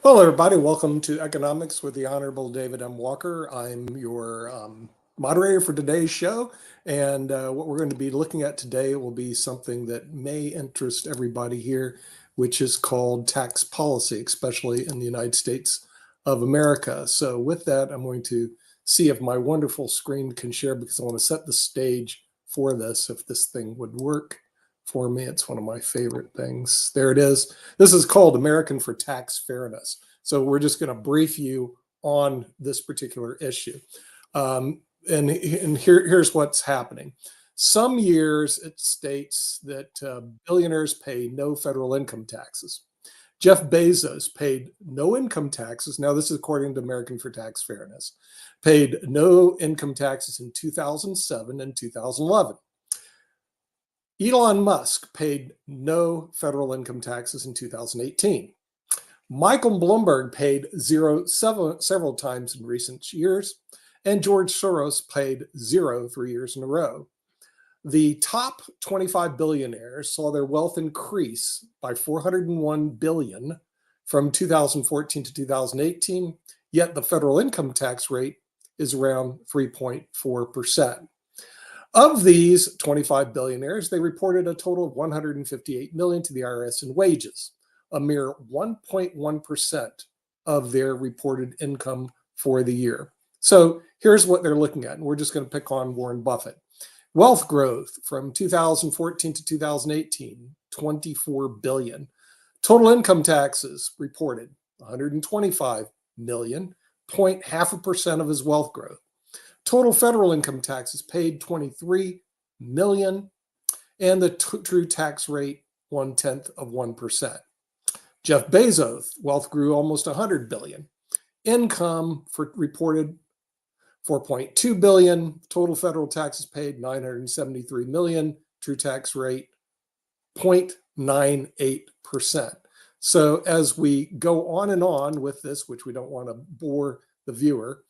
Hello, everybody. Welcome to Economics with the Honorable David M. Walker. I'm your moderator for today's show. And what we're going to be looking at today will be something that may interest everybody here, which is called tax policy, especially in the United States of America. So with that, I'm going to see if my wonderful screen can share because I want to set the stage for this, if this thing would work for me. It's one of my favorite things. There it is. This is called American for Tax Fairness. So we're just going to brief you on this particular issue. And here's what's happening. Some years it states that billionaires pay no federal income taxes. Jeff Bezos paid no income taxes. Now, this is according to American for Tax Fairness. Paid no income taxes in 2007 and 2011. Elon Musk paid no federal income taxes in 2018. Michael Bloomberg paid zero several times in recent years, and George Soros paid zero 3 years in a row. The top 25 billionaires saw their wealth increase by 401 billion from 2014 to 2018, yet the federal income tax rate is around 3.4%. Of these 25 billionaires, they reported a total of 158 million to the IRS in wages, a mere 1.1% of their reported income for the year. So here's what they're looking at, and we're just going to pick on Warren Buffett. Wealth growth from 2014 to 2018, 24 billion. Total income taxes reported 125 million, 0.5% of his wealth growth. Total federal income taxes paid 23 million, and the true tax rate 0.1%. Jeff Bezos' wealth grew almost 100 billion. Income reported 4.2 billion. Total federal taxes paid 973 million. True tax rate 0.98%. So as we go on with this, which we don't want to bore the viewer,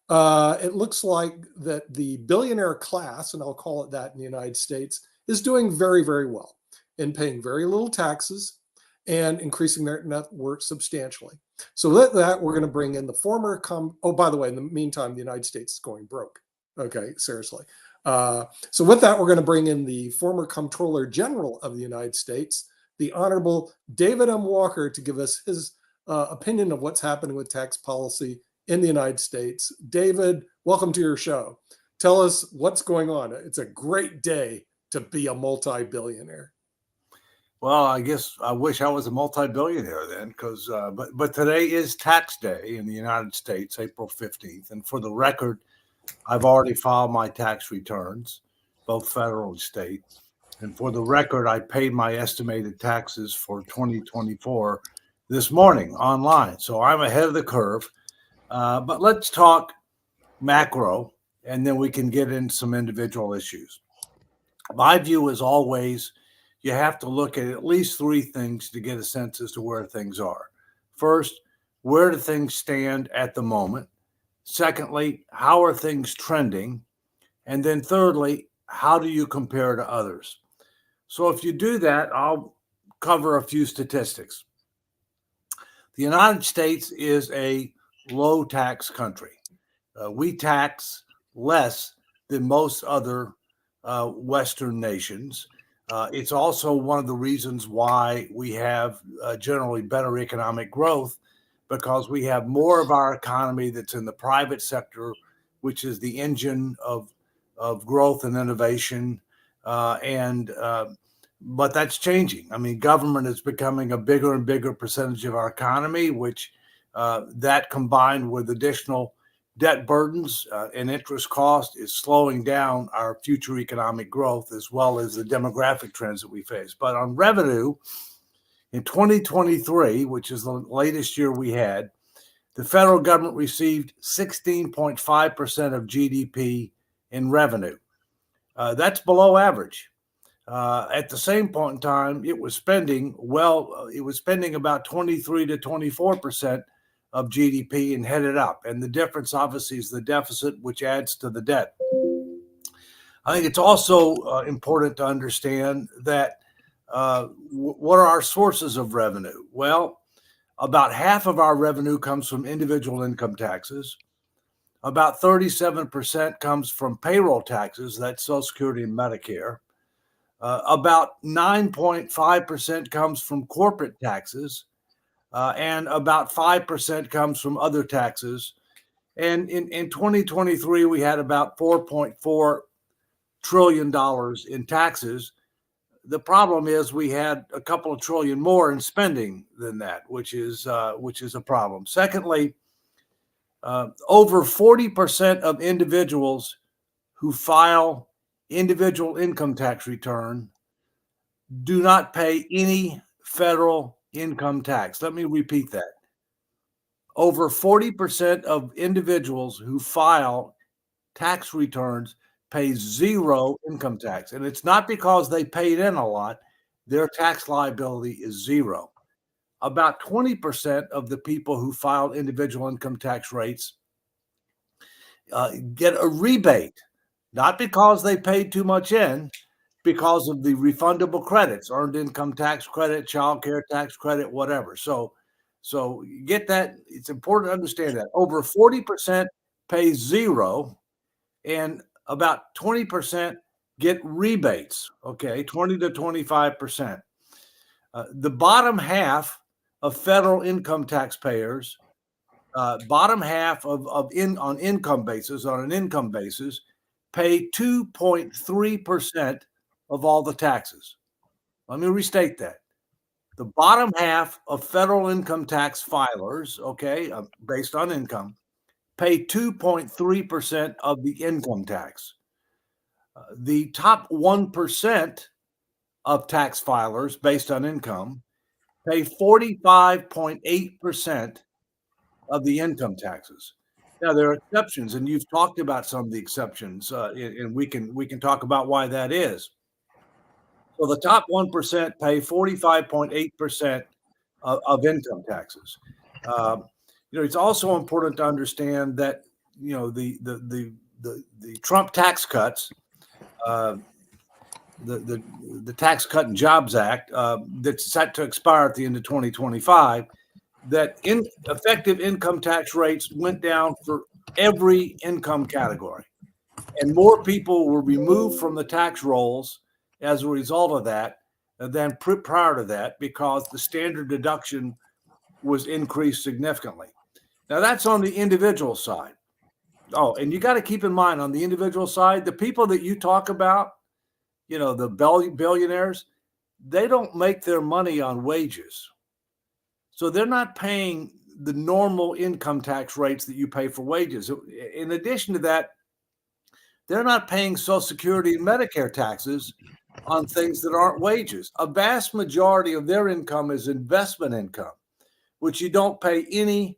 it looks like that the billionaire class, and I'll call it that in the United States, is doing very, very well in paying very little taxes and increasing their net worth substantially. So with that, we're going to bring in the former, oh, by the way, in the meantime, the United States is going broke. Okay, seriously. So with that, we're going to bring in the former Comptroller General of the United States, the Honorable David M. Walker, to give us his opinion of what's happening with tax policy in the United States. David, welcome to your show. Tell us what's going on. It's a great day to be a multi-billionaire. Well, I guess I wish I was a multi-billionaire then, because but today is tax day in the United States, April 15th. And for the record, I've already filed my tax returns, both federal and state. And for the record, I paid my estimated taxes for 2024 this morning online. So I'm ahead of the curve. But let's talk macro, and then we can get into some individual issues. My view is always you have to look at least three things to get a sense as to where things are. First, where do things stand at the moment? Secondly, how are things trending? And then thirdly, how do you compare to others? So if you do that, I'll cover a few statistics. The United States is a low tax country. We tax less than most other Western nations. It's also one of the reasons why we have generally better economic growth, because we have more of our economy that's in the private sector, which is the engine of growth and innovation. But that's changing. I mean, government is becoming a bigger and bigger percentage of our economy, which that combined with additional debt burdens and interest cost is slowing down our future economic growth, as well as the demographic trends that we face. But on revenue, in 2023, which is the latest year we had, the federal government received 16.5% of GDP in revenue. That's below average. At the same point in time, it was spending about 23 to 24% of GDP and headed up. And the difference, obviously, is the deficit, which adds to the debt. I think it's also important to understand that what are our sources of revenue? Well, About half of our revenue comes from individual income taxes. About 37% comes from payroll taxes, that's Social Security and Medicare. About 9.5% comes from corporate taxes, and about 5% comes from other taxes. And in 2023, we had about $4.4 trillion in taxes. The problem is we had a couple of trillion more in spending than that, which is a problem. Secondly, over 40% of individuals who file individual income tax return do not pay any federal income tax. Let me repeat that. Over 40% of individuals who file tax returns pay zero income tax. And it's not because they paid in a lot, their tax liability is zero. About 20% of the people who filed individual income tax rates get a rebate, not because they paid too much in, because of the refundable credits, earned income tax credit, child care tax credit, whatever. So get that. It's important to understand that over 40% pay zero, and about 20% get rebates. Okay, 20 to 25%. The bottom half of federal income taxpayers, bottom half on an income basis, pay 2.3% of all the taxes. Let me restate that. The bottom half of federal income tax filers, okay, based on income, pay 2.3% of the income tax. The top 1% of tax filers based on income pay 45.8% of the income taxes. Now, there are exceptions, and you've talked about some of the exceptions, and we can talk about why that is. So the top 1% pay 45.8% of income taxes. It's also important to understand that the Trump tax cuts, the Tax Cut and Jobs Act that's set to expire at the end of 2025, that effective income tax rates went down for every income category, and more people were removed from the tax rolls as a result of that than prior to that, because the standard deduction was increased significantly. Now, that's on the individual side. Oh, and you got to keep in mind, on the individual side, the people that you talk about, the billionaires, they don't make their money on wages. So they're not paying the normal income tax rates that you pay for wages. In addition to that, they're not paying Social Security and Medicare taxes on things that aren't wages. A vast majority of their income is investment income, which you don't pay any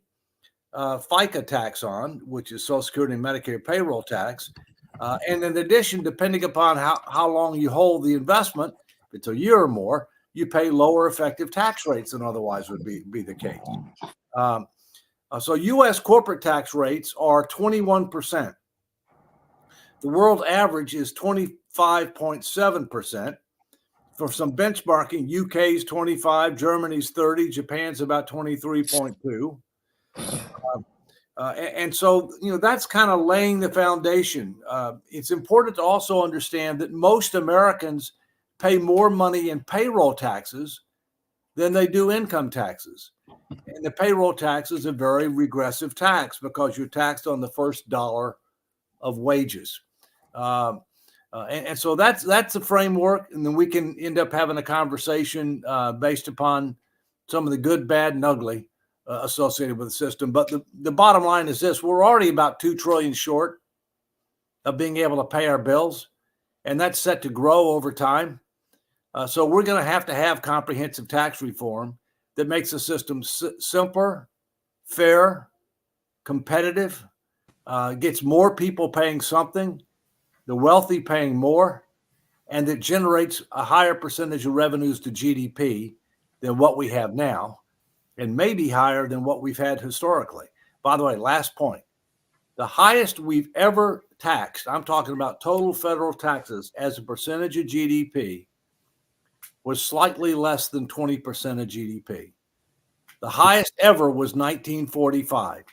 FICA tax on, which is Social Security and Medicare payroll tax. And in addition, depending upon how long you hold the investment, if it's a year or more, you pay lower effective tax rates than otherwise would be the case. So U.S. corporate tax rates are 21%. The world average is 25.7%. For some benchmarking, UK's 25, Germany's 30, Japan's about 23.2. And so, that's kind of laying the foundation. It's important to also understand that most Americans pay more money in payroll taxes than they do income taxes. And the payroll tax is a very regressive tax because you're taxed on the first dollar of wages. And so that's the framework. And then we can end up having a conversation based upon some of the good, bad, and ugly associated with the system. But the bottom line is this: we're already about $2 trillion short of being able to pay our bills, and that's set to grow over time. So we're going to have comprehensive tax reform that makes the system simpler, fair, competitive, gets more people paying something, the wealthy paying more, and that generates a higher percentage of revenues to GDP than what we have now, and maybe higher than what we've had historically. By the way, last point, the highest we've ever taxed, I'm talking about total federal taxes as a percentage of GDP, was slightly less than 20% of GDP. The highest ever was 1945.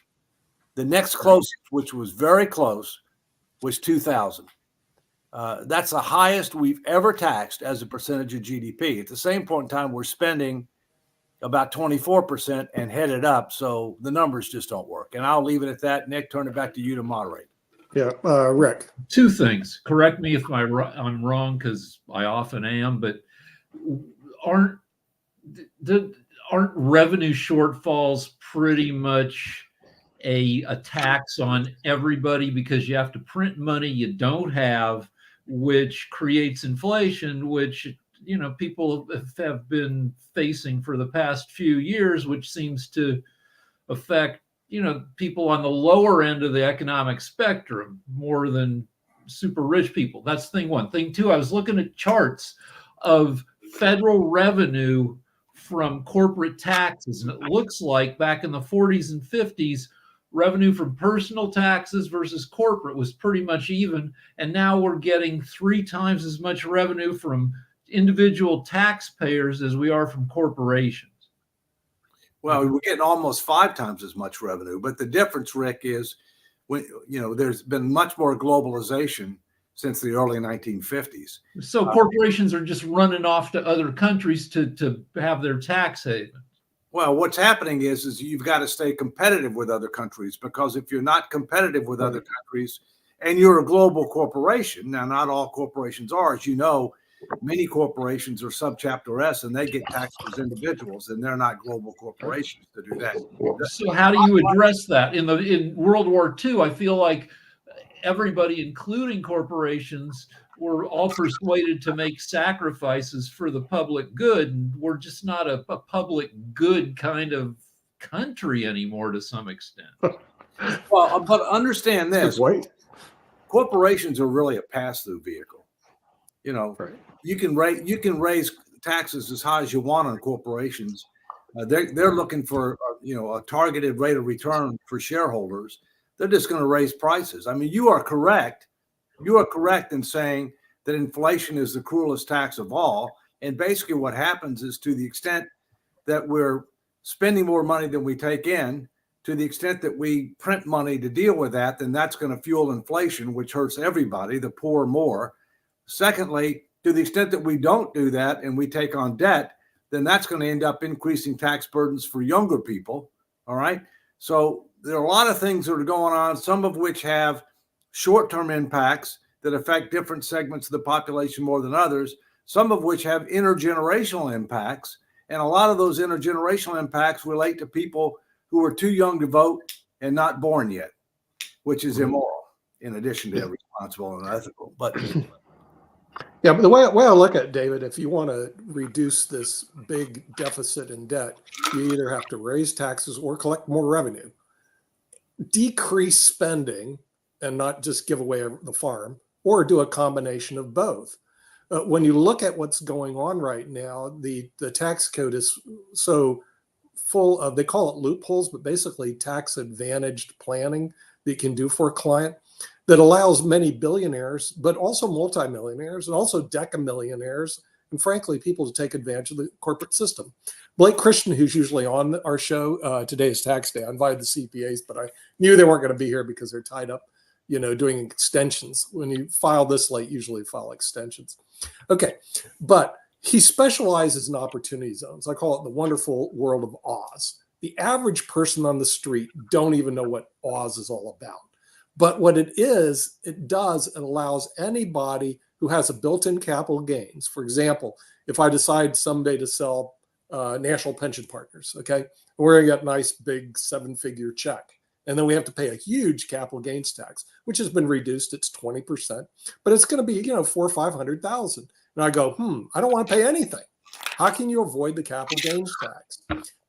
The next closest, which was very close, was 2000. That's the highest we've ever taxed as a percentage of GDP. At the same point in time, we're spending about 24% and headed up. So the numbers just don't work. And I'll leave it at that. Nick, turn it back to you to moderate. Yeah, Rick. Two things. Correct me if I'm wrong, because I often am. But aren't revenue shortfalls pretty much a tax on everybody, because you have to print money you don't have, which creates inflation, which people have been facing for the past few years, which seems to affect people on the lower end of the economic spectrum more than super rich people. That's thing one. Thing two, I was looking at charts of federal revenue from corporate taxes, and it looks like back in the 40s and 50s, revenue from personal taxes versus corporate was pretty much even, and now we're getting 3 times as much revenue from individual taxpayers as we are from corporations. Well, we're getting almost 5 times as much revenue, but the difference, Rick, is there's been much more globalization since the early 1950s. So corporations are just running off to other countries to have their tax haven. Well, what's happening is you've got to stay competitive with other countries, because if you're not competitive with other countries and you're a global corporation, now not all corporations are, as you know, many corporations are subchapter S and they get taxed as individuals, and they're not global corporations to do that. So how do you address that? In World War II, I feel like everybody, including corporations, were all persuaded to make sacrifices for the public good, and we're just not a public good kind of country anymore to some extent. Well, but understand this: Wait. Corporations are really a pass-through vehicle. Right. You can raise taxes as high as you want on corporations. They're looking for a targeted rate of return for shareholders. They're just going to raise prices. I mean, you are correct. You are correct in saying that inflation is the cruelest tax of all. And basically what happens is, to the extent that we're spending more money than we take in, to the extent that we print money to deal with that, then that's going to fuel inflation, which hurts everybody, the poor more. Secondly, to the extent that we don't do that and we take on debt, then that's going to end up increasing tax burdens for younger people. All right. So there are a lot of things that are going on, some of which have short-term impacts that affect different segments of the population more than others, some of which have intergenerational impacts. And a lot of those intergenerational impacts relate to people who are too young to vote and not born yet, which is immoral, in addition to irresponsible and unethical. But yeah, but the way I look at it, David, if you want to reduce this big deficit in debt, you either have to raise taxes or collect more revenue, decrease spending and not just give away the farm, or do a combination of both. When you look at what's going on right now, the tax code is so full of, they call it loopholes, but basically tax advantaged planning that you can do for a client that allows many billionaires, but also multimillionaires and also decamillionaires, and frankly, people to take advantage of the corporate system. Blake Christian, who's usually on our show, today is tax day. I invited the CPAs, but I knew they weren't going to be here because they're tied up, doing extensions. When you file this late, usually file extensions. Okay, but he specializes in opportunity zones. I call it the wonderful world of Oz. The average person on the street don't even know what Oz is all about. But what it is, it allows anybody who has a built-in capital gains. For example, if I decide someday to sell National Pension Partners, okay, we're going to get a nice big 7-figure check. And then we have to pay a huge capital gains tax, which has been reduced. It's 20%, but it's going to be, $400,000 or $500,000. And I go, I don't want to pay anything. How can you avoid the capital gains tax?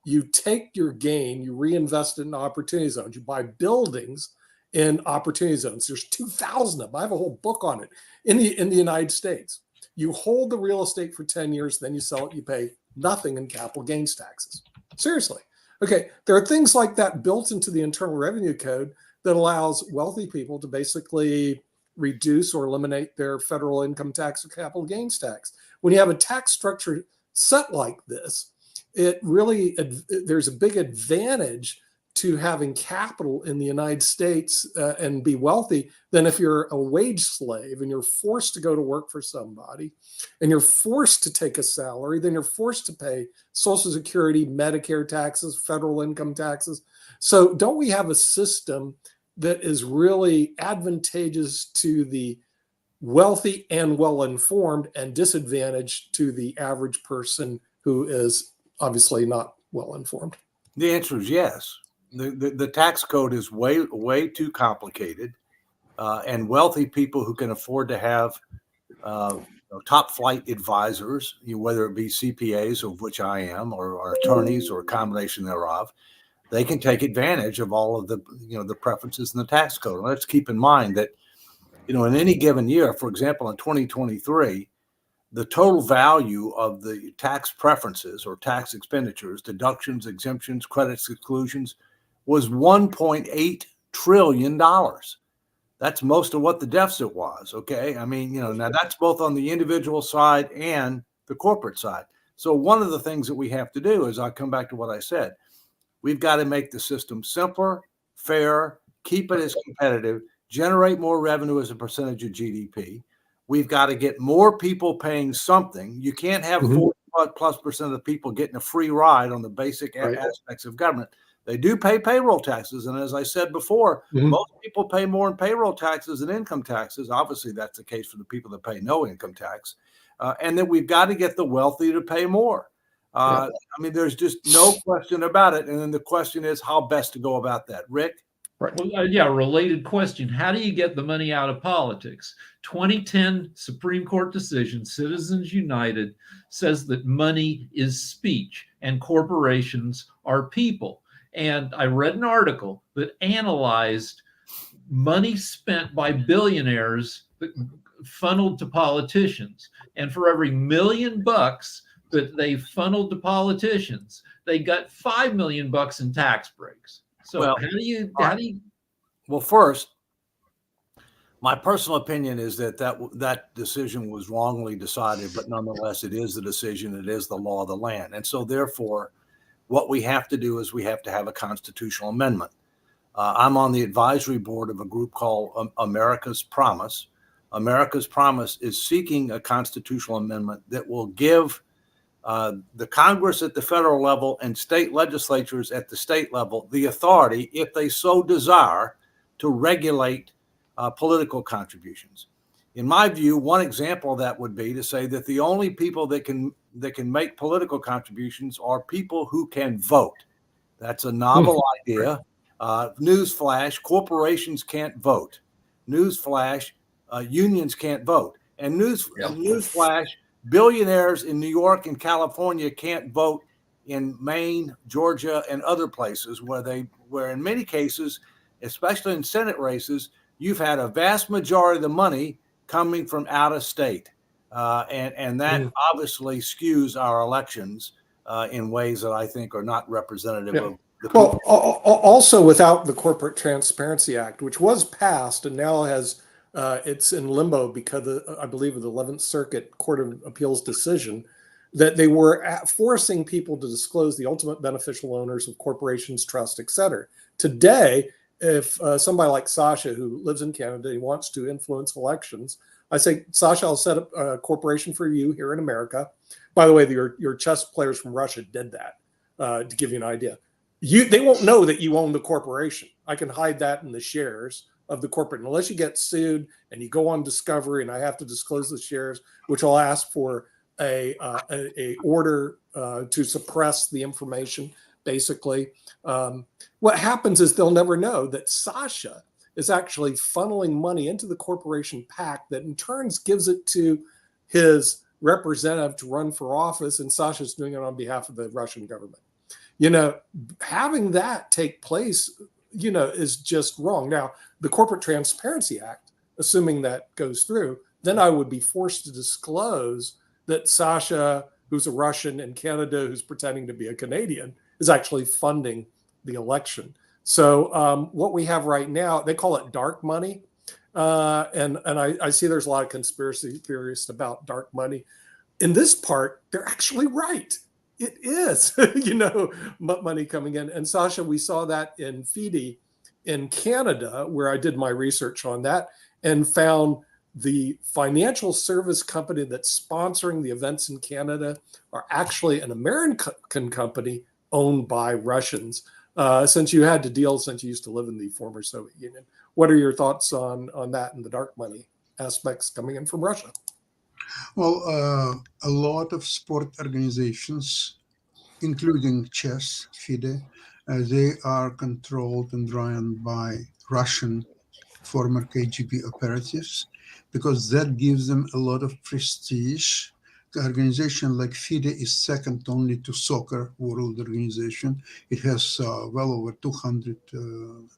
You take your gain, you reinvest it in opportunity zones. You buy buildings in opportunity zones. There's 2,000 of them. I have a whole book on it in the United States. You hold the real estate for 10 years, then you sell it, you pay nothing in capital gains taxes. Seriously. Okay, there are things like that built into the Internal Revenue Code that allows wealthy people to basically reduce or eliminate their federal income tax or capital gains tax. When you have a tax structure set like this, it really, there's a big advantage to having capital in the United States and be wealthy than if you're a wage slave and you're forced to go to work for somebody and you're forced to take a salary, then you're forced to pay Social Security, Medicare taxes, federal income taxes. So don't we have a system that is really advantageous to the wealthy and well-informed and disadvantaged to the average person who is obviously not well-informed? The answer is yes. The tax code is way too complicated, and wealthy people who can afford to have top flight advisors, whether it be CPAs, of which I am, or attorneys, or a combination thereof, they can take advantage of all of the the preferences in the tax code. And let's keep in mind that in any given year, for example, in 2023, the total value of the tax preferences or tax expenditures, deductions, exemptions, credits, exclusions, was $1.8 trillion. That's most of what the deficit was. Okay. I mean, now that's both on the individual side and the corporate side. So one of the things that we have to do is, I come back to what I said, we've got to make the system simpler, fair, keep it as competitive, generate more revenue as a percentage of GDP. We've got to get more people paying something. You can't have 40+% of the people getting a free ride on the basic aspects of government. They do pay payroll taxes. And as I said before, most people pay more in payroll taxes than income taxes. Obviously, that's the case for the people that pay no income tax. And then we've got to get the wealthy to pay more. I mean, there's just no question about it. And then the question is how best to go about that. Rick? Right. Well, related question. How do you get the money out of politics? 2010 Supreme Court decision, Citizens United, says that money is speech and corporations are people. And I read an article that analyzed money spent by billionaires that funneled to politicians. And for every $1 million that they funneled to politicians, they got $5 million in tax breaks. So how do you? Well, first, my personal opinion is that decision was wrongly decided, but nonetheless, it is the decision. It is the law of the land. And so therefore, what we have to do is we have to have a constitutional amendment. I'm on the advisory board of a group called America's Promise. America's Promise is seeking a constitutional amendment that will give the Congress at the federal level and state legislatures at the state level the authority, if they so desire, to regulate political contributions. In my view, one example of that would be to say that the only people that can make political contributions are people who can vote. That's a novel idea. Newsflash: corporations can't vote. Newsflash: unions can't vote. And newsflash: billionaires in New York and California can't vote in Maine, Georgia, and other places where in many cases, especially in Senate races, you've had a vast majority of the money coming from out of state. And that obviously skews our elections in ways that I think are not representative of the people. Well, also without the Corporate Transparency Act, which was passed and now has it's in limbo because I believe of the 11th Circuit Court of Appeals decision that they were forcing people to disclose the ultimate beneficial owners of corporations, trusts, et cetera. Today, if somebody like Sasha, who lives in Canada, he wants to influence elections, I say, Sasha, I'll set up a corporation for you here in America. By the way, your chess players from Russia did that to give you an idea. They won't know that you own the corporation. I can hide that in the shares of the corporate, unless you get sued and you go on discovery and I have to disclose the shares, which I'll ask for a order to suppress the information. Basically, what happens is they'll never know that Sasha is actually funneling money into the corporation PAC that in turn gives it to his representative to run for office, and Sasha's doing it on behalf of the Russian government. Having that take place, is just wrong. Now, the Corporate Transparency Act, assuming that goes through, then I would be forced to disclose that Sasha, who's a Russian, and Canada, who's pretending to be a Canadian, is actually funding the election. So what we have right now, they call it dark money. And I see there's a lot of conspiracy theorists about dark money. In this part, they're actually right. It is, money coming in. And Sasha, we saw that in FIDE in Canada, where I did my research on that and found the financial service company that's sponsoring the events in Canada are actually an American company owned by Russians. Since you used to live in the former Soviet Union, what are your thoughts on that and the dark money aspects coming in from Russia? Well, a lot of sport organizations, including chess, FIDE, they are controlled and run by Russian former KGB operatives, because that gives them a lot of prestige. The organization like FIDE is second only to Soccer World Organization. It has well over 200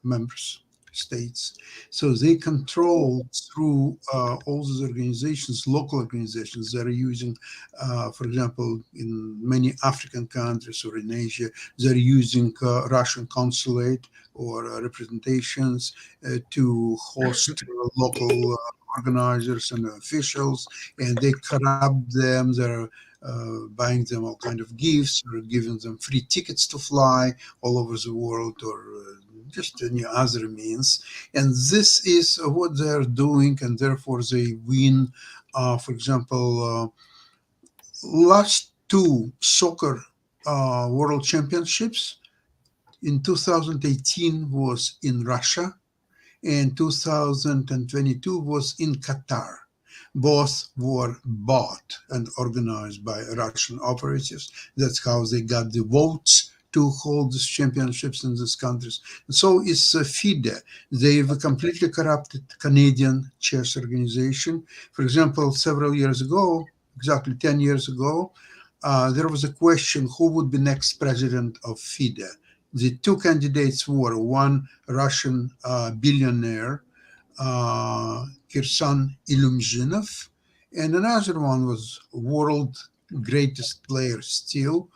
members states. So they control through all those organizations, local organizations that are using, for example, in many African countries or in Asia, they're using Russian consulate or representations to host local organizers and officials, and they corrupt them. They're buying them all kind of gifts, or giving them free tickets to fly all over the world, or just any other means. And this is what they're doing, and therefore they win. For example, last two soccer world championships in 2018 was in Russia, and 2022 was in Qatar. Both were bought and organized by Russian operatives. That's how they got the votes to hold these championships in these countries. And so is FIDE. They've completely corrupted Canadian chess organization. For example, several years ago, exactly 10 years ago, there was a question, who would be next president of FIDE? The two candidates were one Russian billionaire, Kirsan Ilumzhinov, and another one was world greatest player still,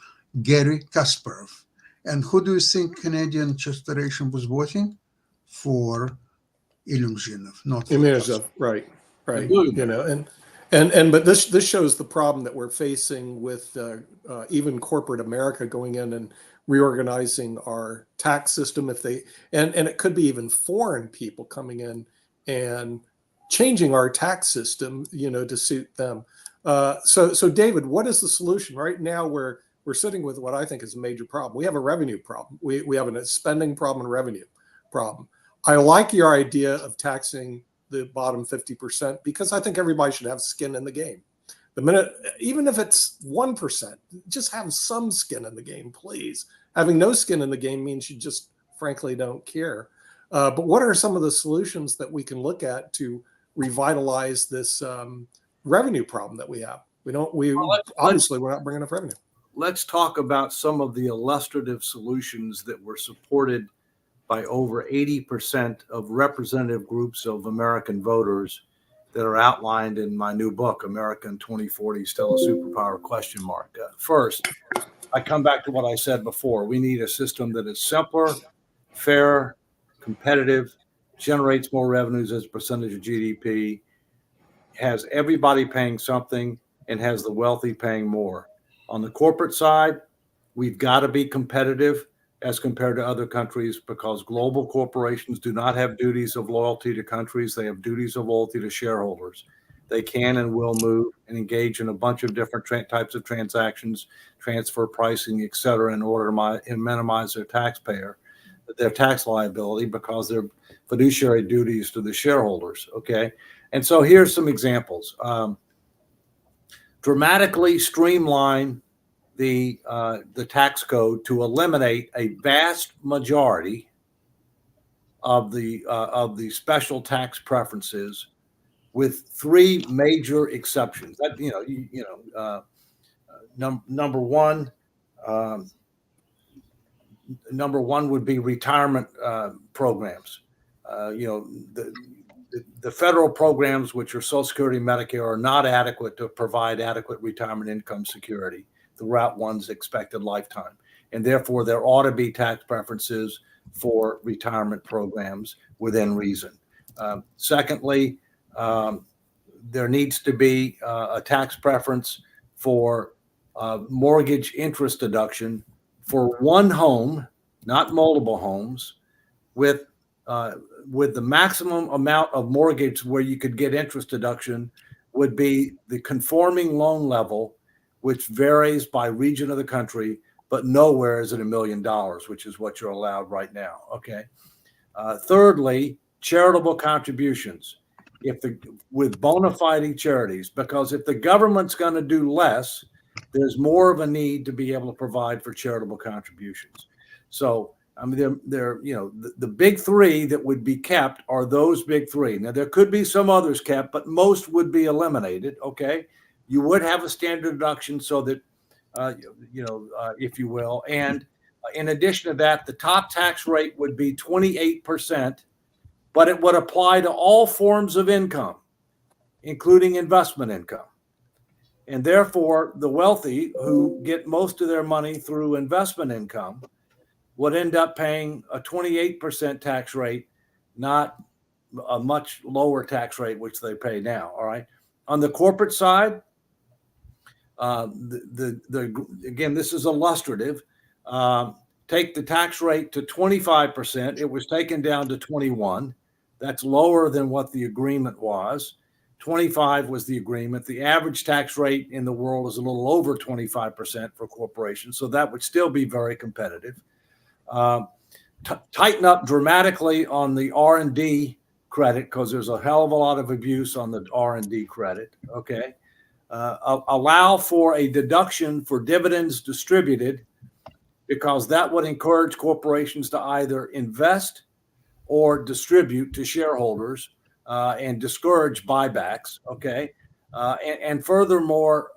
Garry Kasparov. And who do you think Canadian Chess Federation was voting for? Ilumzhinov, not for Ilumzhinov, right. But this shows the problem that we're facing with even corporate America going in and reorganizing our tax system. And it could be even foreign people coming in and changing our tax system, to suit them. So David, what is the solution right now? We're sitting with what I think is a major problem. We have a revenue problem. We have a spending problem and revenue problem. I like your idea of taxing the bottom 50%, because I think everybody should have skin in the game. Even if it's 1%, just have some skin in the game, please. Having no skin in the game means you just frankly don't care. But what are some of the solutions that we can look at to revitalize this revenue problem that we have? Obviously we're not bringing enough revenue. Let's talk about some of the illustrative solutions that were supported by over 80% of representative groups of American voters that are outlined in my new book, American 2040 Still a Superpower ? First, I come back to what I said before. We need a system that is simpler, fair, competitive, generates more revenues as a percentage of GDP, has everybody paying something, and has the wealthy paying more. On the corporate side, we've got to be competitive as compared to other countries, because global corporations do not have duties of loyalty to countries. They have duties of loyalty to shareholders. They can and will move and engage in a bunch of different types of transactions, transfer pricing, et cetera, in order to minimize their tax liability, because they're fiduciary duties to the shareholders. Okay. And so here's some examples. Dramatically streamline the tax code to eliminate a vast majority of the special tax preferences, with three major exceptions. That number one would be retirement programs. The federal programs, which are Social Security and Medicare, are not adequate to provide adequate retirement income security throughout one's expected lifetime. And therefore, there ought to be tax preferences for retirement programs within reason. Secondly, there needs to be a tax preference for mortgage interest deduction for one home, not multiple homes, with the maximum amount of mortgage where you could get interest deduction would be the conforming loan level, which varies by region of the country, but nowhere is it $1 million, which is what you're allowed right now. Okay. Thirdly, charitable contributions. With bona fide charities, because if the government's going to do less, there's more of a need to be able to provide for charitable contributions. So, I mean, the big three that would be kept are those big three. Now, there could be some others kept, but most would be eliminated. Okay. You would have a standard deduction so that, if you will. And in addition to that, the top tax rate would be 28%, but it would apply to all forms of income, including investment income. And therefore, the wealthy who get most of their money through investment income would end up paying a 28% tax rate, not a much lower tax rate, which they pay now. All right. On the corporate side, again, this is illustrative. Take the tax rate to 25%. It was taken down to 21. That's lower than what the agreement was. 25 was the agreement. The average tax rate in the world is a little over 25% for corporations, so that would still be very competitive. Tighten up dramatically on the R&D credit, because there's a hell of a lot of abuse on the R&D credit. Okay. Allow for a deduction for dividends distributed, because that would encourage corporations to either invest or distribute to shareholders and discourage buybacks. Okay. And furthermore,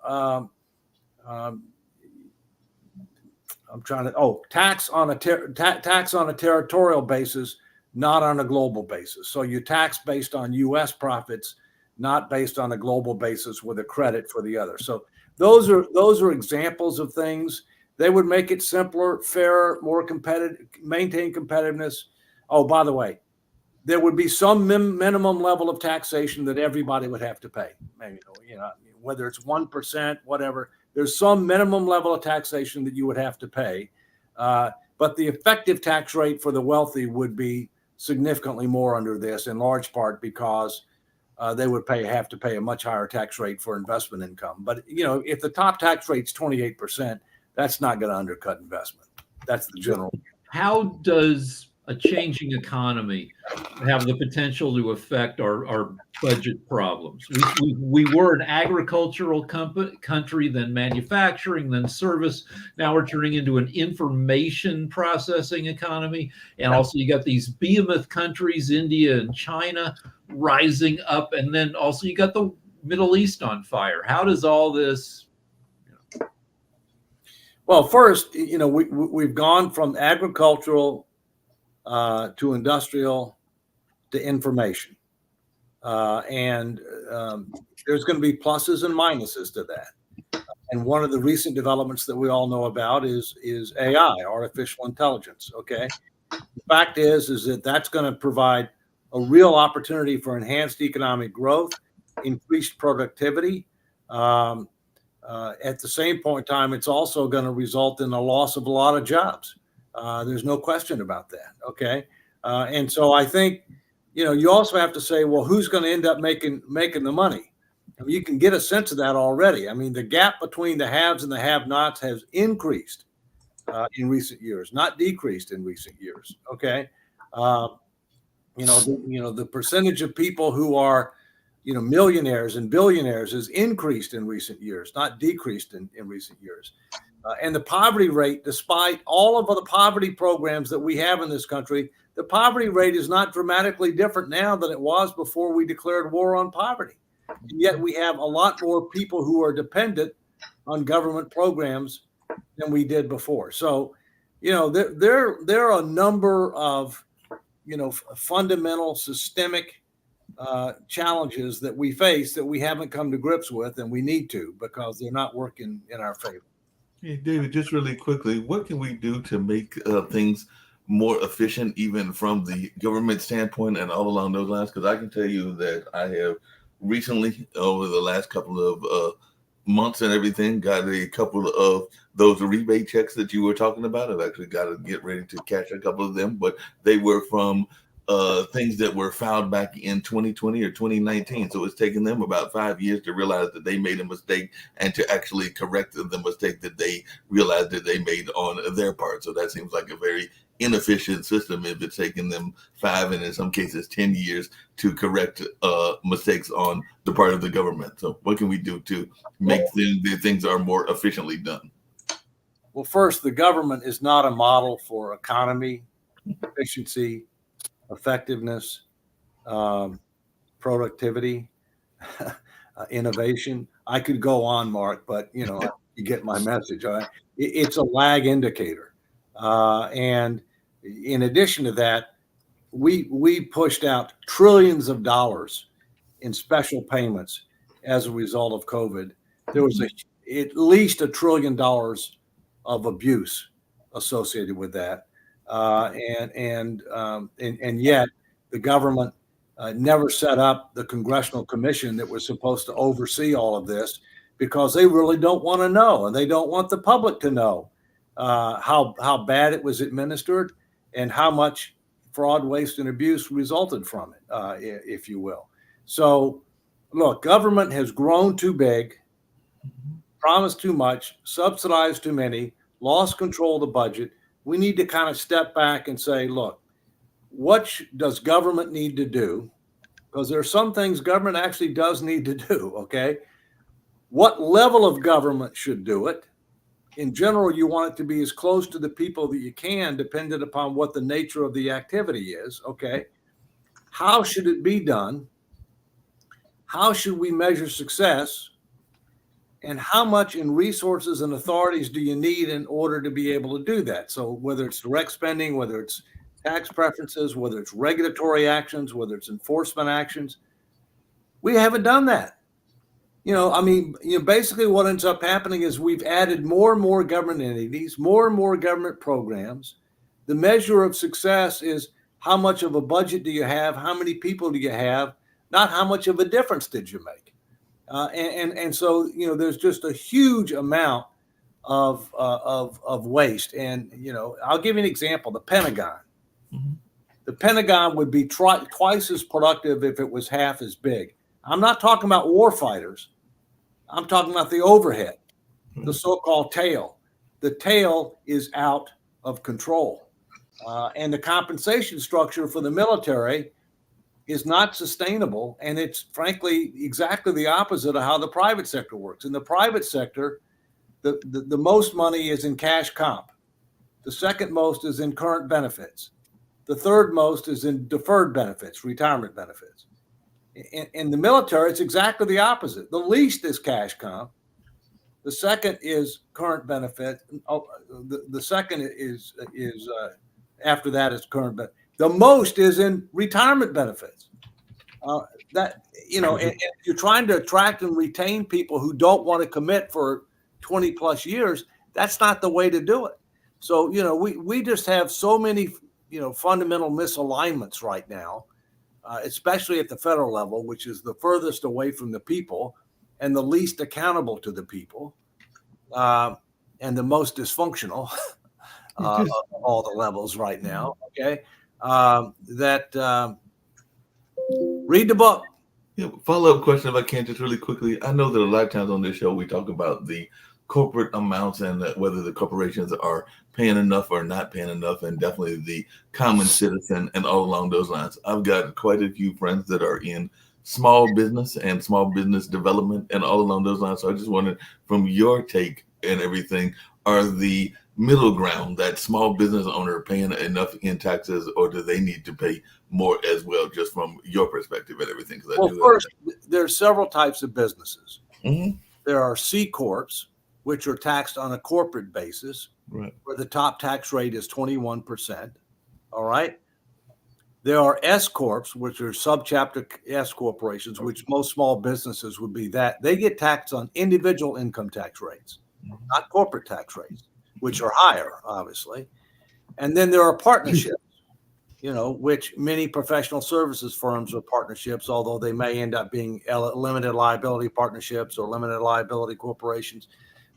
tax on a territorial basis, not on a global basis. So you tax based on U.S. profits, not based on a global basis with a credit for the other. So those are examples of things. They would make it simpler, fairer, more competitive, maintain competitiveness. Oh, by the way, there would be some minimum level of taxation that everybody would have to pay. Maybe, whether it's 1%, whatever. There's some minimum level of taxation that you would have to pay. But the effective tax rate for the wealthy would be significantly more under this, in large part because they would have to pay a much higher tax rate for investment income. But, if the top tax rate's 28%, that's not going to undercut investment. That's the general. How does a changing economy have the potential to affect our budget problems? We were an agricultural country, then manufacturing, then service. Now we're turning into an information processing economy. And also you got these behemoth countries, India and China, rising up. And then also you got the Middle East on fire. How does all this... Well, first, we've gone from agricultural to industrial to information. And there's going to be pluses and minuses to that. And one of the recent developments that we all know about is AI, artificial intelligence. Okay. The fact is that that's going to provide a real opportunity for enhanced economic growth, increased productivity. At the same point in time, it's also going to result in the loss of a lot of jobs. There's no question about that. Okay. And so I think, you also have to say, well, who's going to end up making the money? I mean, you can get a sense of that already. I mean, the gap between the haves and the have-nots has increased in recent years, not decreased in recent years. Okay. The percentage of people who are, millionaires and billionaires has increased in recent years, not decreased in recent years. And the poverty rate, despite all of the poverty programs that we have in this country, the poverty rate is not dramatically different now than it was before we declared war on poverty. And yet we have a lot more people who are dependent on government programs than we did before. So, there are a number of, fundamental systemic challenges that we face that we haven't come to grips with, and we need to, because they're not working in our favor. Hey, David, just really quickly, what can we do to make things more efficient, even from the government standpoint and all along those lines? Because I can tell you that I have recently, over the last couple of months and everything, got a couple of those rebate checks that you were talking about. I've actually got to get ready to cash a couple of them, but they were from things that were filed back in 2020 or 2019. So it's taken them about 5 years to realize that they made a mistake and to actually correct the mistake that they realized that they made on their part. So that seems like a very inefficient system if it's taking them 5 and in some cases 10 years to correct mistakes on the part of the government. So what can we do to make things are more efficiently done? Well, first, the government is not a model for economy, efficiency, effectiveness, productivity, innovation. I could go on, Mark, but you get my message. It's a lag indicator, and in addition to that, we pushed out trillions of dollars in special payments as a result of COVID. There was at least $1 trillion of abuse associated with that. And yet the government never set up the congressional commission that was supposed to oversee all of this, because they really don't want to know, and they don't want the public to know how bad it was administered and how much fraud, waste, and abuse resulted from it, if you will. So, look, government has grown too big, promised too much, subsidized too many, lost control of the budget. We need to kind of step back and say, look, what does government need to do? Because there are some things government actually does need to do, okay? What level of government should do it? In general, you want it to be as close to the people that you can, dependent upon what the nature of the activity is, okay? How should it be done? How should we measure success? And how much in resources and authorities do you need in order to be able to do that? So whether it's direct spending, whether it's tax preferences, whether it's regulatory actions, whether it's enforcement actions, we haven't done that. Basically what ends up happening is we've added more and more government entities, more and more government programs. The measure of success is how much of a budget do you have? How many people do you have? Not how much of a difference did you make? And so there's just a huge amount of waste. And I'll give you an example: the Pentagon. Mm-hmm. The Pentagon would be twice as productive if it was half as big. I'm not talking about war fighters. I'm talking about the overhead, mm-hmm. the so-called tail. The tail is out of control, and the compensation structure for the military is not sustainable, and it's frankly exactly the opposite of how the private sector works. In the private sector, the most money is in cash comp. The second most is in current benefits. The third most is in deferred benefits, retirement benefits. In the military, it's exactly the opposite. The least is cash comp. The second is current benefit. The second is after that is current benefit. The most is in retirement benefits. And you're trying to attract and retain people who don't want to commit for 20 plus years. That's not the way to do it. So, we just have so many, fundamental misalignments right now, especially at the federal level, which is the furthest away from the people and the least accountable to the people, and the most dysfunctional of all the levels right now. Okay. Read the book. Yeah, follow-up question, if I can, just really quickly. I know that a lot of times on this show we talk about the corporate amounts and whether the corporations are paying enough or not paying enough, and definitely the common citizen and all along those lines. I've got quite a few friends that are in small business and small business development and all along those lines. So I just wondered, from your take and everything, are the middle ground, that small business owner, paying enough in taxes, or do they need to pay more as well, just from your perspective and everything? Well, first, there are several types of businesses. Mm-hmm. There are C Corps, which are taxed on a corporate basis, right, where the top tax rate is 21%. All right. There are S Corps, which are subchapter S corporations, which most small businesses would be that. They get taxed on individual income tax rates, not corporate tax rates, which are higher, obviously. And then there are partnerships. which many professional services firms are partnerships, although they may end up being limited liability partnerships or limited liability corporations.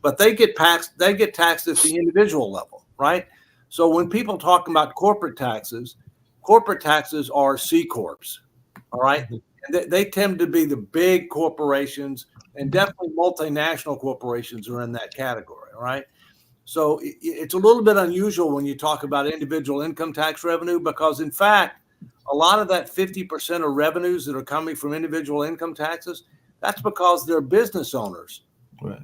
But they get taxed. They get taxed at the individual level, right? So when people talk about corporate taxes are C corps, all right? And they tend to be the big corporations, and definitely multinational corporations are in that category, all right? So it's a little bit unusual when you talk about individual income tax revenue, because in fact, a lot of that 50% of revenues that are coming from individual income taxes, that's because they're business owners. Right.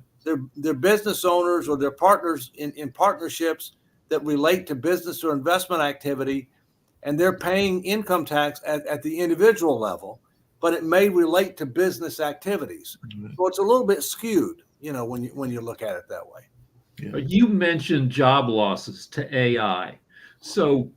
They're business owners, or they're partners in partnerships that relate to business or investment activity, and they're paying income tax at the individual level, but it may relate to business activities. Mm-hmm. So it's a little bit skewed, when you look at it that way. Yeah. You mentioned job losses to AI. So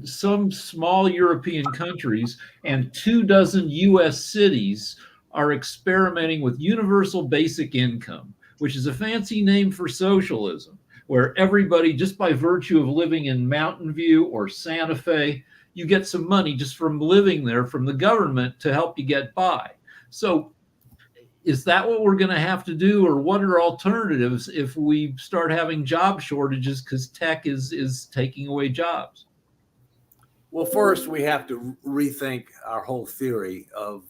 some small European countries and 24 US cities are experimenting with universal basic income, which is a fancy name for socialism, where everybody, just by virtue of living in Mountain View or Santa Fe, you get some money just from living there from the government to help you get by. So is that what we're going to have to do, or what are alternatives if we start having job shortages because tech is taking away jobs? Well, first we have to rethink our whole theory of,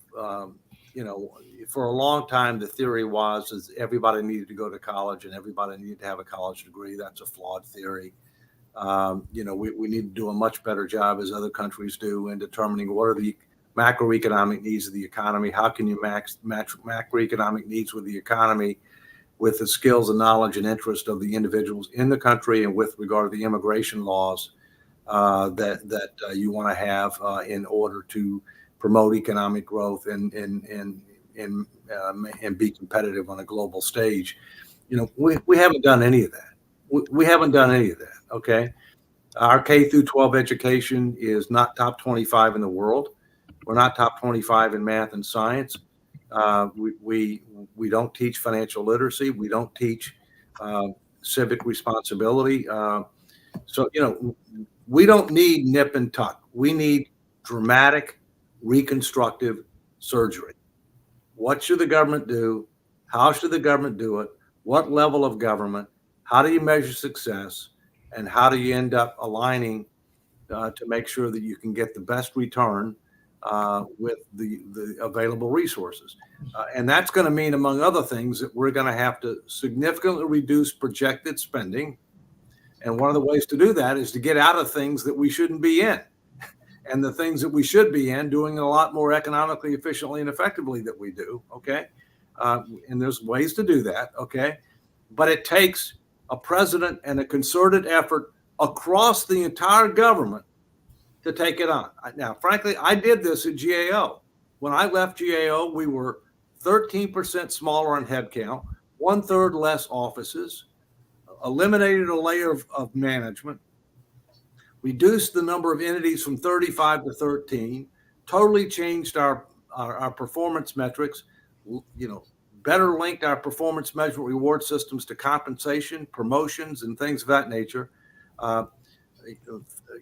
for a long time, the theory was everybody needed to go to college and everybody needed to have a college degree. That's a flawed theory. We need to do a much better job, as other countries do, in determining what are the macroeconomic needs of the economy. How can you match macroeconomic needs with the economy, with the skills and knowledge and interest of the individuals in the country, and with regard to the immigration laws that you want to have in order to promote economic growth and be competitive on a global stage. We haven't done any of that. We haven't done any of that. Okay, our K through 12 education is not top 25 in the world. We're not top 25 in math and science. We don't teach financial literacy. We don't teach civic responsibility. So we don't need nip and tuck. We need dramatic reconstructive surgery. What should the government do? How should the government do it? What level of government? How do you measure success? And how do you end up aligning to make sure that you can get the best return with the available resources? And that's going to mean, among other things, that we're going to have to significantly reduce projected spending. And one of the ways to do that is to get out of things that we shouldn't be in, and the things that we should be in, doing a lot more economically, efficiently, and effectively that we do. Okay. And there's ways to do that. Okay. But it takes a president and a concerted effort across the entire government to take it on. Now, frankly, I did this at GAO. When I left GAO, we were 13% smaller in headcount, 1/3 less offices, eliminated a layer of management, reduced the number of entities from 35 to 13, totally changed our performance metrics, better linked our performance measurement reward systems to compensation, promotions, and things of that nature.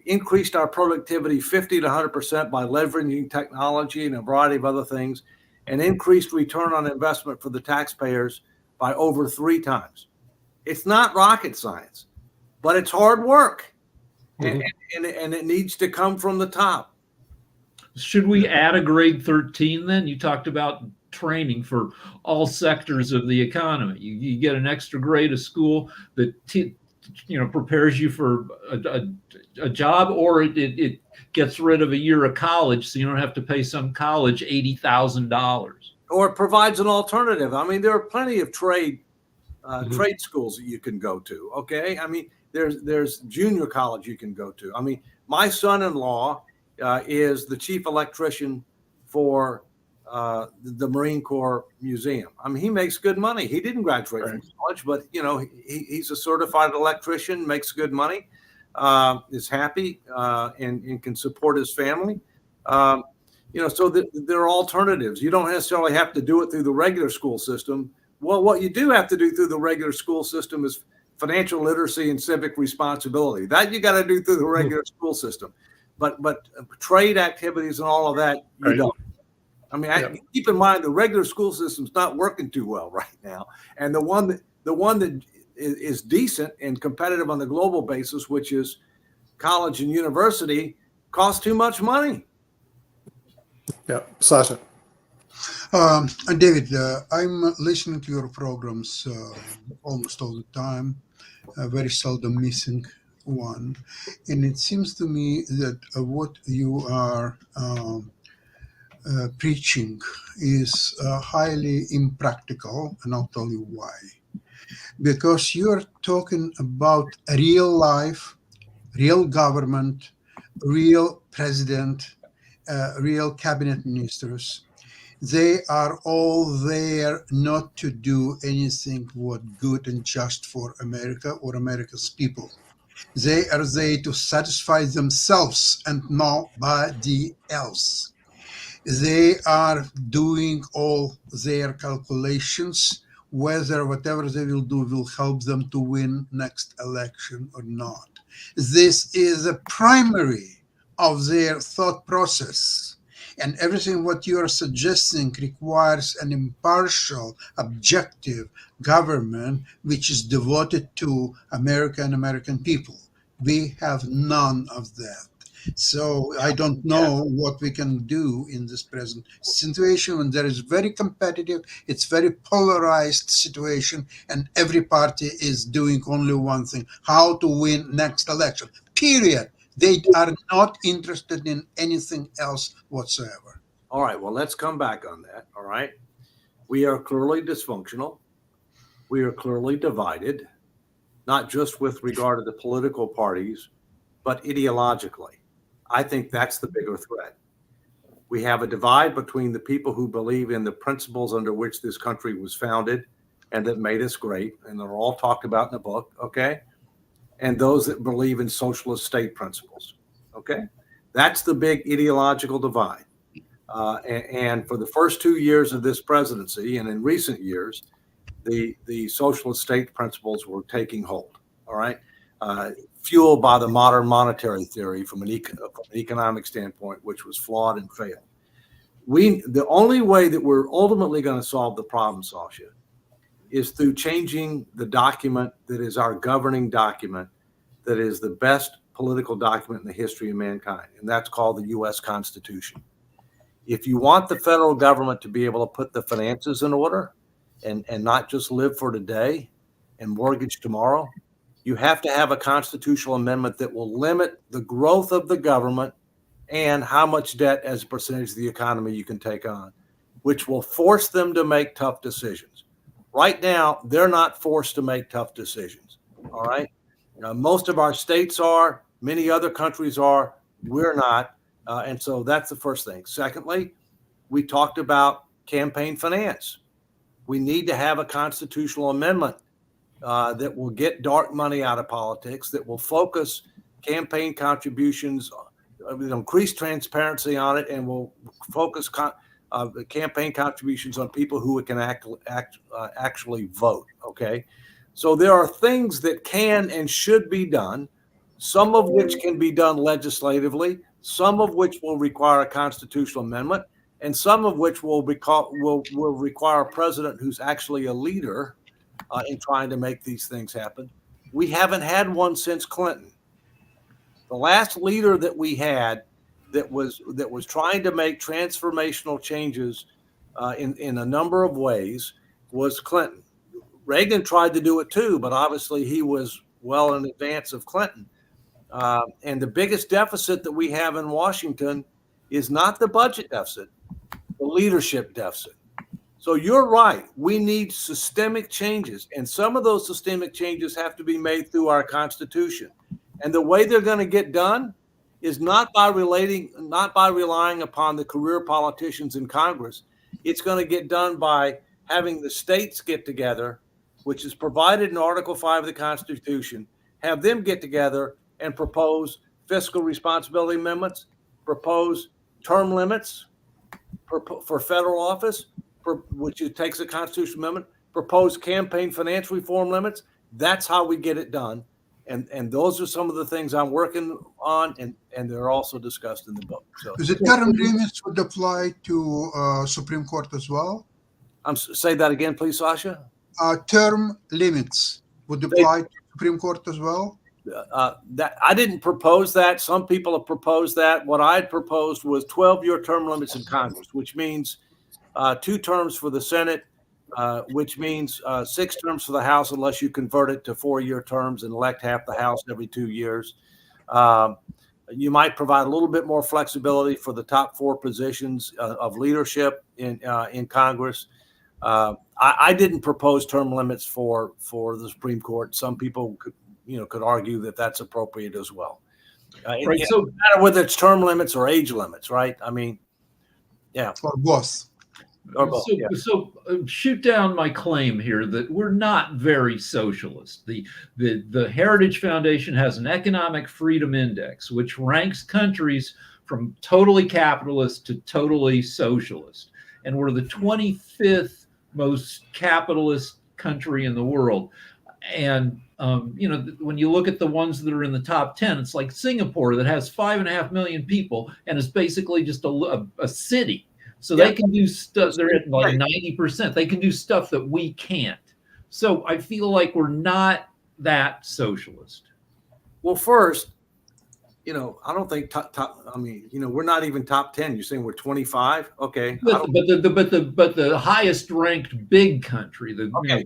Increased our productivity 50 to 100% by leveraging technology and a variety of other things, and increased return on investment for the taxpayers by over 3 times. It's not rocket science, but it's hard work, and it needs to come from the top. Should we add a grade 13 then? You talked about training for all sectors of the economy. You get an extra grade of school that prepares you for a job, or it gets rid of a year of college, so you don't have to pay some college $80,000. Or it provides an alternative. I mean, there are plenty of trade schools that you can go to. Okay, I mean, there's junior college you can go to. I mean, my son-in-law is the chief electrician for the Marine Corps Museum. I mean, he makes good money. He didn't graduate from college, but he's a certified electrician, makes good money, is happy, and can support his family. So there are alternatives. You don't necessarily have to do it through the regular school system. Well, what you do have to do through the regular school system is financial literacy and civic responsibility. That you got to do through the regular school system. but trade activities and all of that, you Right. don't. I mean, Yeah. keep in mind the regular school system's not working too well right now, and the one that is decent and competitive on the global basis, which is college and university, costs too much money. Yeah. Sasha. David, I'm listening to your programs almost all the time, very seldom missing one. And it seems to me that what you are preaching is highly impractical, and I'll tell you why. Because you're talking about real life, real government, real president, real cabinet ministers. They are all there not to do anything what good and just for America or America's people. They are there to satisfy themselves and nobody else. They are doing all their calculations whether whatever they will do will help them to win next election or not. This is a primary of their thought process. And everything what you are suggesting requires an impartial, objective government which is devoted to America and American people. We have none of that. So I don't know what we can do in this present situation when there is very competitive, it's very polarized situation, and every party is doing only one thing: how to win next election. Period. They are not interested in anything else whatsoever. All right, well, let's come back on that. All right. We are clearly dysfunctional. We are clearly divided, not just with regard to the political parties, but ideologically. I think that's the bigger threat. We have a divide between the people who believe in the principles under which this country was founded and that made us great, and they're all talked about in the book, okay? And those that believe in socialist state principles, okay? That's the big ideological divide. And for the first 2 years of this presidency and in recent years, the socialist state principles were taking hold, all right? Fueled by the modern monetary theory from an economic standpoint, which was flawed and failed. The only way that we're ultimately going to solve the problem, Sasha, is through changing the document that is our governing document, that is the best political document in the history of mankind, and that's called the U.S. Constitution. If you want the federal government to be able to put the finances in order and not just live for today and mortgage tomorrow, you have to have a constitutional amendment that will limit the growth of the government and how much debt as a percentage of the economy you can take on, which will force them to make tough decisions. Right now, they're not forced to make tough decisions, all right? Most of our states are, many other countries are, we're not. And so that's the first thing. Secondly, we talked about campaign finance. We need to have a constitutional amendment that will get dark money out of politics, that will focus campaign contributions, increase transparency on it, and will focus the campaign contributions on people who can actually vote, okay? So there are things that can and should be done, some of which can be done legislatively, some of which will require a constitutional amendment, and some of which will require a president who's actually a leader in trying to make these things happen. We haven't had one since Clinton. The last leader that we had that was trying to make transformational changes in a number of ways was Clinton. Reagan tried to do it too, but obviously he was well in advance of Clinton. And the biggest deficit that we have in Washington is not the budget deficit, the leadership deficit. So you're right. We need systemic changes, and some of those systemic changes have to be made through our Constitution. And the way they're going to get done is not by relying upon the career politicians in Congress. It's going to get done by having the states get together, which is provided in Article 5 of the Constitution, have them get together and propose fiscal responsibility amendments, propose term limits for federal office, which takes a constitutional amendment, propose campaign finance reform limits. That's how we get it done. And those are some of the things I'm working on, and they're also discussed in the book. So Is it current limits would apply to Supreme Court as well? Say that again, please, Sasha. Term limits would apply to Supreme Court as well? That I didn't propose that. Some people have proposed that. What I proposed was 12-year term limits in Congress, which means 2 terms for the Senate, which means 6 terms for the House, unless you convert it to 4-year terms and elect half the House every 2 years. You might provide a little bit more flexibility for the top 4 positions of leadership in Congress. I didn't propose term limits for the Supreme Court. Some people could argue that that's appropriate as well. Right. It So doesn't matter whether it's term limits or age limits, right? I mean, yeah. Or both? Or both, yeah. So shoot down my claim here that we're not very socialist. The Heritage Foundation has an economic freedom index, which ranks countries from totally capitalist to totally socialist. And we're the 25th most capitalist country in the world. And, when you look at the ones that are in the top 10, it's like Singapore that has 5.5 million people and is basically just a city. So they can do stuff. They're at like 90%. They can do stuff that we can't. So I feel like we're not that socialist. Well, first, I don't think we're not even top 10. You're saying we're 25. Okay. But the highest ranked big country. Okay.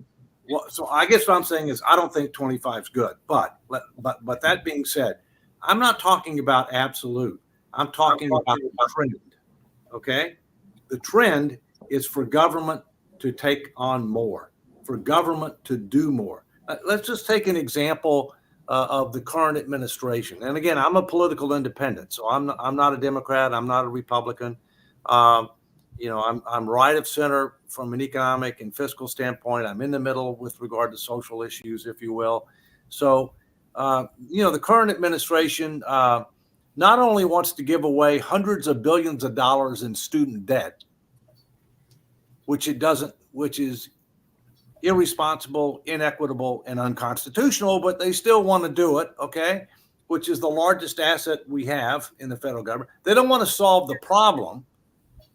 Well, so I guess what I'm saying is I don't think 25 is good. But that being said, I'm not talking about absolute. I'm talking about the trend. Okay. The trend is for government to take on more, for government to do more. Let's just take an example of the current administration. And again, I'm a political independent, so I'm not a Democrat. I'm not a Republican. I'm right of center from an economic and fiscal standpoint. I'm in the middle with regard to social issues, if you will. So, the current administration not only wants to give away hundreds of billions of dollars in student debt, which is irresponsible, inequitable, and unconstitutional, but they still want to do it, okay, which is the largest asset we have in the federal government. They don't want to solve the problem,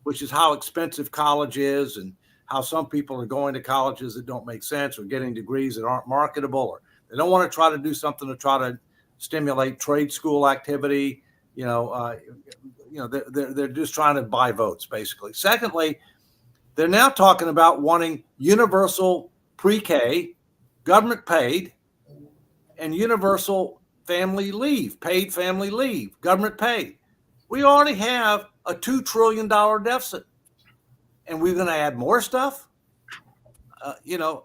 which is how expensive college is and how some people are going to colleges that don't make sense or getting degrees that aren't marketable, or they don't want to try to do something to try to stimulate trade school activity. They're just trying to buy votes, basically. Secondly, they're now talking about wanting universal pre-K, government paid, and universal family leave, paid family leave, government paid. We already have a $2 trillion deficit, and we're going to add more stuff. Yeah.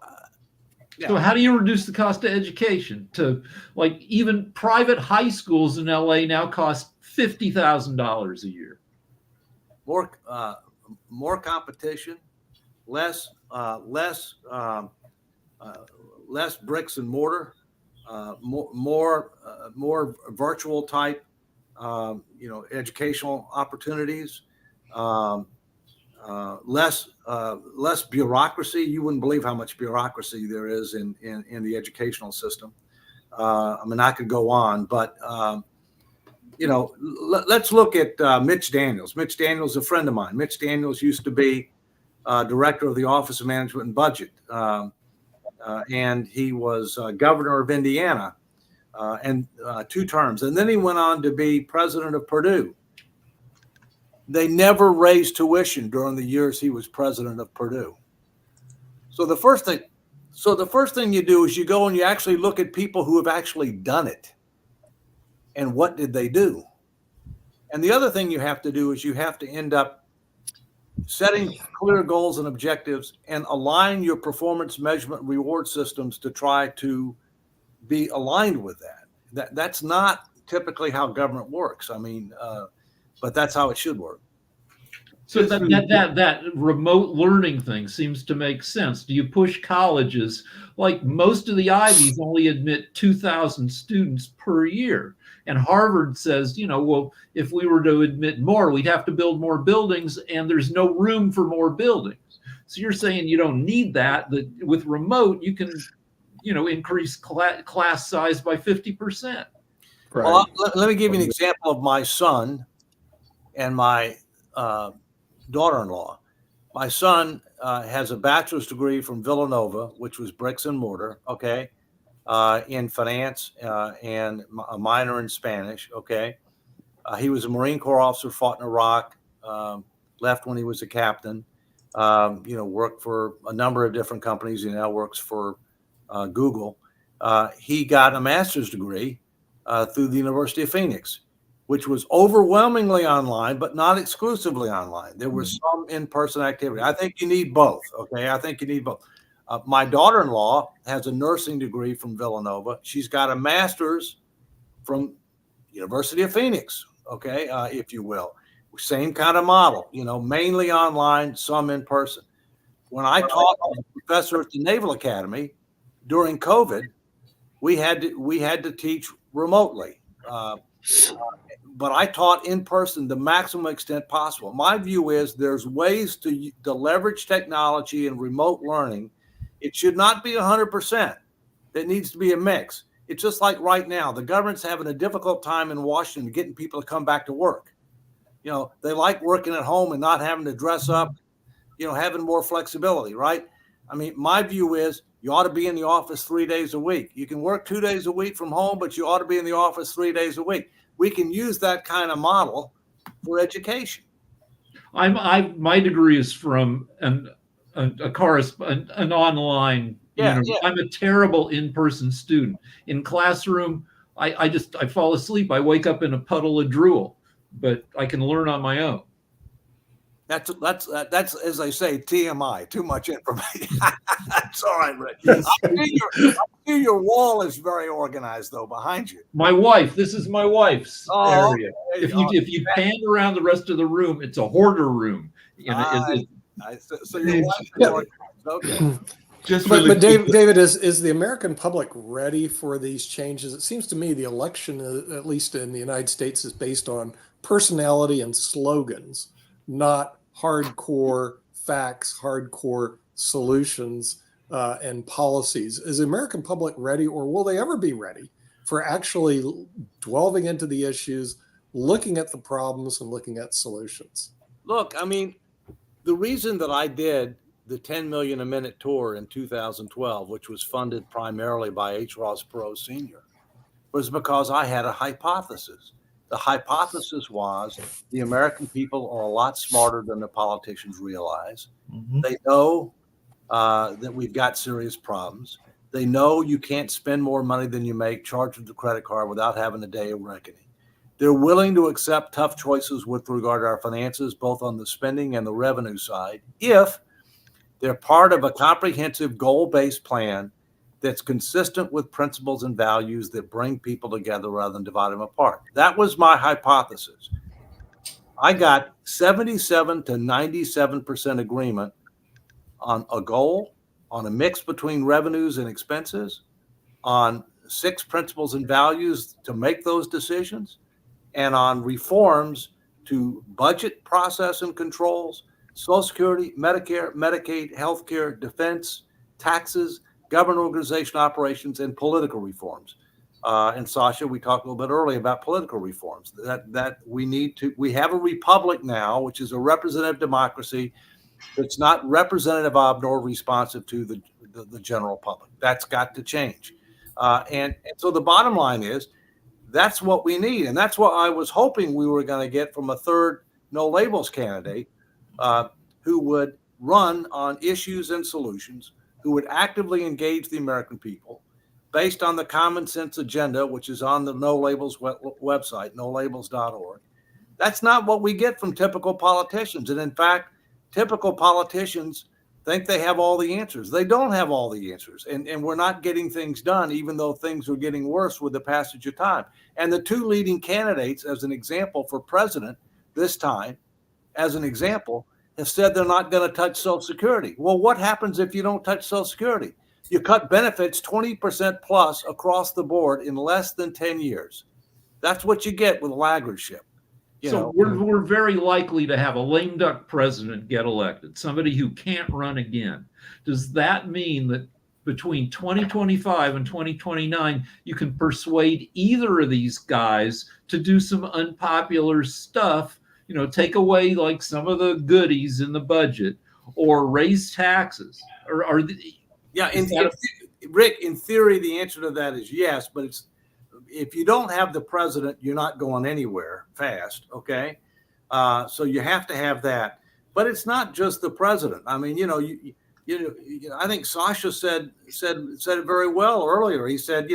So how do you reduce the cost of education? To like even private high schools in LA now cost $50,000 a year. More competition, less bricks and mortar, more virtual type, educational opportunities, less bureaucracy. You wouldn't believe how much bureaucracy there is in the educational system. I could go on, but let's look at Mitch Daniels. Mitch Daniels is a friend of mine. Mitch Daniels used to be director of the Office of Management and Budget, and he was governor of Indiana and 2 terms. And then he went on to be president of Purdue. They never raised tuition during the years he was president of Purdue. So the first thing you do is you go and you actually look at people who have actually done it. And what did they do? And the other thing you have to do is you have to end up setting clear goals and objectives and align your performance measurement reward systems to try to be aligned with that. That's not typically how government works. But that's how it should work. So that remote learning thing seems to make sense. Do you push colleges? Like most of the Ivies only admit 2,000 students per year. And Harvard says, well, if we were to admit more, we'd have to build more buildings, and there's no room for more buildings. So you're saying you don't need that with remote, you can increase class size by 50%. Right. Well, let me give you an example of my son and my daughter-in-law. My son has a bachelor's degree from Villanova, which was bricks and mortar, okay, in finance and a minor in Spanish, okay. He was a Marine Corps officer, fought in Iraq, left when he was a captain, worked for a number of different companies. He now works for Google. He got a master's degree through the University of Phoenix, which was overwhelmingly online, but not exclusively online. There was some in-person activity. I think you need both, okay? I think you need both. My daughter-in-law has a nursing degree from Villanova. She's got a master's from University of Phoenix, okay, if you will. Same kind of model, mainly online, some in person. When I taught as a professor at the Naval Academy during COVID, we had to teach remotely. But I taught in person the maximum extent possible. My view is there's ways to leverage technology and remote learning. It should not be 100%. It needs to be a mix. It's just like right now, the government's having a difficult time in Washington getting people to come back to work. They like working at home and not having to dress up, having more flexibility, right? I mean, my view is you ought to be in the office 3 days a week. You can work 2 days a week from home, but you ought to be in the office 3 days a week. We can use that kind of model for education. My degree is from an online. Yeah. I'm a terrible in-person student. In classroom, I fall asleep. I wake up in a puddle of drool, but I can learn on my own. That's as I say, TMI, too much information. That's all right, Rick. I see your wall is very organized though behind you. My wife, this is my wife's area. Okay. If you pan around the rest of the room, it's a hoarder room. So your wife is organized. Okay. But David, is the American public ready for these changes? It seems to me the election, at least in the United States, is based on personality and slogans, not hardcore facts, hardcore solutions, and policies. Is the American public ready, or will they ever be ready for actually delving into the issues, looking at the problems, and looking at solutions? Look, I mean, the reason that I did the 10 million a minute tour in 2012, which was funded primarily by H. Ross Perot Sr., was because I had a hypothesis. The hypothesis was the American people are a lot smarter than the politicians realize. Mm-hmm. They know that we've got serious problems. They know you can't spend more money than you make, charge with the credit card without having a day of reckoning. They're willing to accept tough choices with regard to our finances, both on the spending and the revenue side, if they're part of a comprehensive goal-based plan that's consistent with principles and values that bring people together rather than divide them apart. That was my hypothesis. I got 77 to 97% agreement on a goal, on a mix between revenues and expenses, on 6 principles and values to make those decisions, and on reforms to budget process and controls, Social Security, Medicare, Medicaid, healthcare, defense, taxes, government organization operations, and political reforms. And Sasha, we talked a little bit earlier about political reforms. That we have a republic now, which is a representative democracy that's not representative of nor responsive to the general public. That's got to change. And so the bottom line is that's what we need. And that's what I was hoping we were going to get from a third no labels candidate who would run on issues and solutions, who would actively engage the American people based on the common sense agenda, which is on the No Labels website, nolabels.org. That's not what we get from typical politicians. And in fact, typical politicians think they have all the answers. They don't have all the answers. And we're not getting things done, even though things are getting worse with the passage of time. And the 2 leading candidates, as an example for president this time, as an example, have said they're not going to touch Social Security. Well, what happens if you don't touch Social Security? You cut benefits 20% plus across the board in less than 10 years. That's what you get with laggardship. So we're very likely to have a lame duck president get elected, somebody who can't run again. Does that mean that between 2025 and 2029, you can persuade either of these guys to do some unpopular stuff, take away like some of the goodies in the budget or raise taxes or Yeah, Rick, in theory, the answer to that is yes, but if you don't have the president, you're not going anywhere fast. Okay, so you have to have that, but it's not just the president. I mean, I think Sasha said it very well earlier. He said,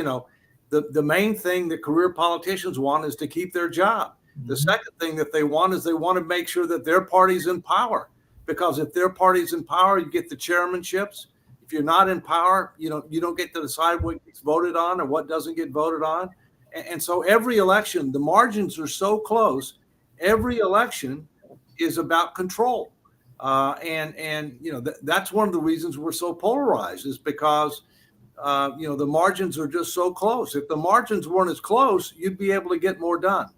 the main thing that career politicians want is to keep their job. The second thing that they want is they want to make sure that their party's in power, because if their party's in power, you get the chairmanships. If you're not in power, you don't get to decide what gets voted on or what doesn't get voted on. And so every election, the margins are so close. Every election is about control. That's one of the reasons we're so polarized, is because, the margins are just so close. If the margins weren't as close, you'd be able to get more done.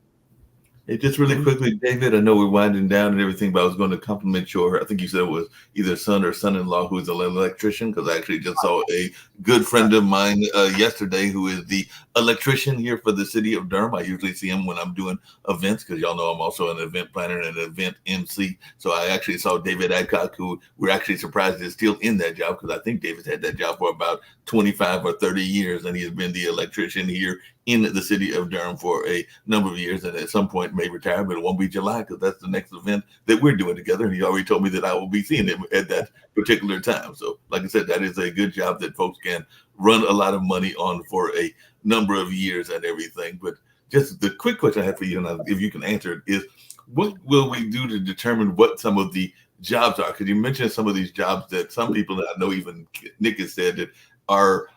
Hey, just really quickly, David, I know we're winding down and everything, but I was going to compliment I think you said it was either son or son-in-law who's an electrician, because I actually just saw a good friend of mine yesterday who is the electrician here for the city of Durham. I usually see him when I'm doing events, because y'all know I'm also an event planner and an event MC. So I actually saw David Adcock, who we're actually surprised is still in that job, because I think David's had that job for about 25 or 30 years, and he has been the electrician here in the city of Durham for a number of years, and at some point may retire, but it won't be July, because that's the next event that we're doing together. And he already told me that I will be seeing him at that particular time. So like I said, that is a good job that folks can run a lot of money on for a number of years and everything. But just the quick question I have for you, and if you can answer it, is what will we do to determine what some of the jobs are? Because you mentioned some of these jobs that some people that I know, even Nick has said, that are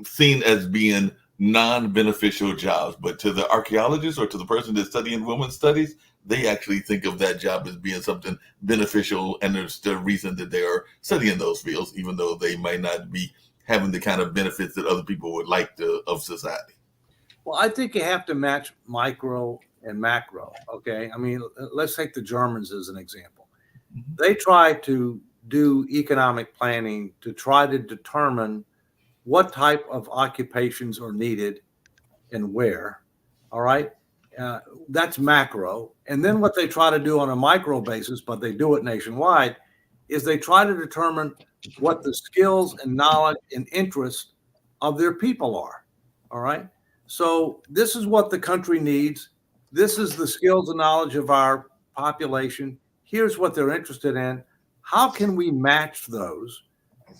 seen as being non-beneficial jobs, but to the archaeologist or to the person that's studying women's studies, they actually think of that job as being something beneficial, and there's the reason that they are studying those fields, even though they might not be having the kind of benefits that other people would like of society. Well, I think you have to match micro and macro. Okay, I mean, let's take the Germans as an example. They try to do economic planning to try to determine what type of occupations are needed and where. All right. That's macro. And then what they try to do on a micro basis, but they do it nationwide, is they try to determine what the skills and knowledge and interests of their people are. All right. So this is what the country needs. This is the skills and knowledge of our population. Here's what they're interested in. How can we match those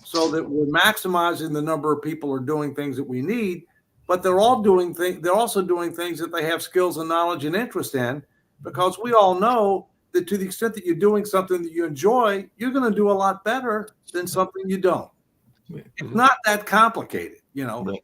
so that we're maximizing the number of people who are doing things that we need, but they're also doing things that they have skills and knowledge and interest in, because we all know that to the extent that you're doing something that you enjoy, you're going to do a lot better than something you don't. It's not that complicated, beyond.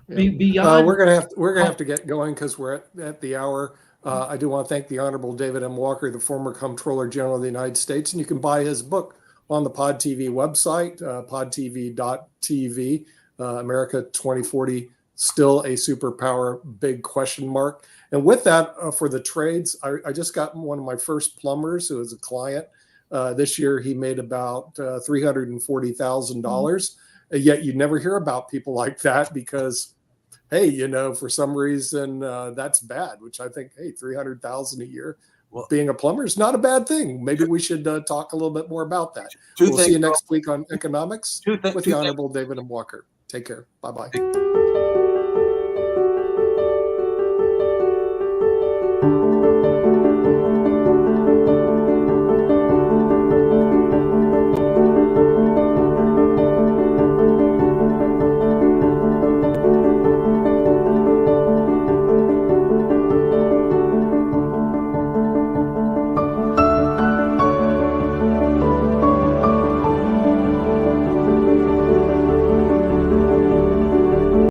We're gonna have to get going, because we're at the hour. I do want to thank the Honorable David M. Walker, the former Comptroller General of the United States, and you can buy his book on the Pod TV website, podtv.tv. America 2040, still a superpower, big question mark. And with that, for the trades, I just got one of my first plumbers who is a client. This year, he made about $340,000. Yet you never hear about people like that, because, hey, for some reason that's bad, which I think, hey, $300,000 a year. Well, being a plumber is not a bad thing. Maybe we should talk a little bit more about that. We'll see you next week on Economics with the Honorable David M. Walker. Take care. Bye-bye.